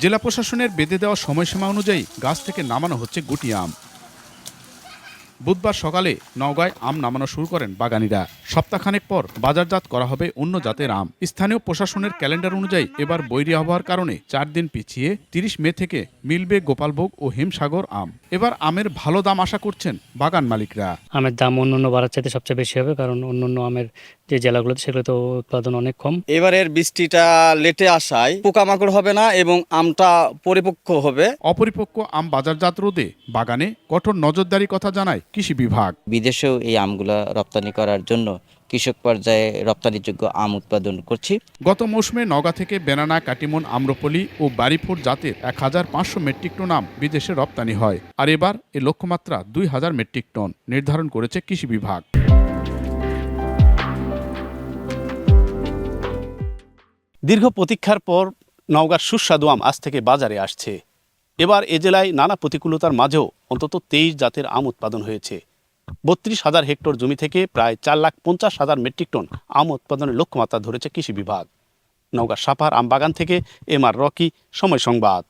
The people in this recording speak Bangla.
জেলা প্রশাসনের বেঁধে দেওয়া সময়সীমা অনুযায়ী গাছ থেকে নামানো হচ্ছে গুটি আম। বুধবার সকালে নওগাঁয় আম নামানো শুরু করেন বাগানীরা। সপ্তাহখানেক পর বাজারজাত করা হবে অন্য জাতের আম। স্থানীয় প্রশাসনের ক্যালেন্ডার অনুযায়ী এবার বৈরী আবহাওয়ার কারণে 4 দিন পিছিয়ে 30 মে থেকে মিলবে গোপালভোগ ও হিমসাগর আম। এবার আমের ভালো দাম আশা করছেন বাগান মালিকরা। আমের দাম অন্যান্য বাড়ার চাইতে সবচেয়ে বেশি হবে, কারণ অন্যান্য আমের যে জেলাগুলোতে সেগুলোতে উৎপাদন অনেক কম। এবারের বৃষ্টিটা লেটে আসায় পোকামাকড় হবে না এবং আমটা পরিপক্ক হবে। অপরিপক্ক আম বাজারজাত রোধে বাগানে কঠোর নজরদারি কথা জানায় কৃষি বিভাগ। বিদেশেও এই আমগুলা রপ্তানি করার জন্য কৃষক পর্যায়ে রপ্তানিযোগ্য আম উৎপাদন করছি। গত মৌসুমে নওগাঁ থেকে বেনানা, কাটিমন, আম্রপলি ও বাড়িফোর জাতের 1500 মেট্রিক টন আম বিদেশে রপ্তানি হয়। আর এবার এ লক্ষ্যমাত্রা 2000 মেট্রিক টন নির্ধারণ করেছে কৃষি বিভাগ। দীর্ঘ প্রতীক্ষার পর নওগাঁর সুস্বাদু আম আজ থেকে বাজারে আসছে। এবার এ জেলায় নানা প্রতিকূলতার মাঝেও অন্তত 23 জাতের আম উৎপাদন হয়েছে। 32,000 হেক্টর জমি থেকে প্রায় 4,50,000 মেট্রিক টন আম উৎপাদনের লক্ষ্যমাত্রা ধরেছে কৃষি বিভাগ। নওগাঁ সাপাহার আম বাগান থেকে এম আর রকি, সময় সংবাদ।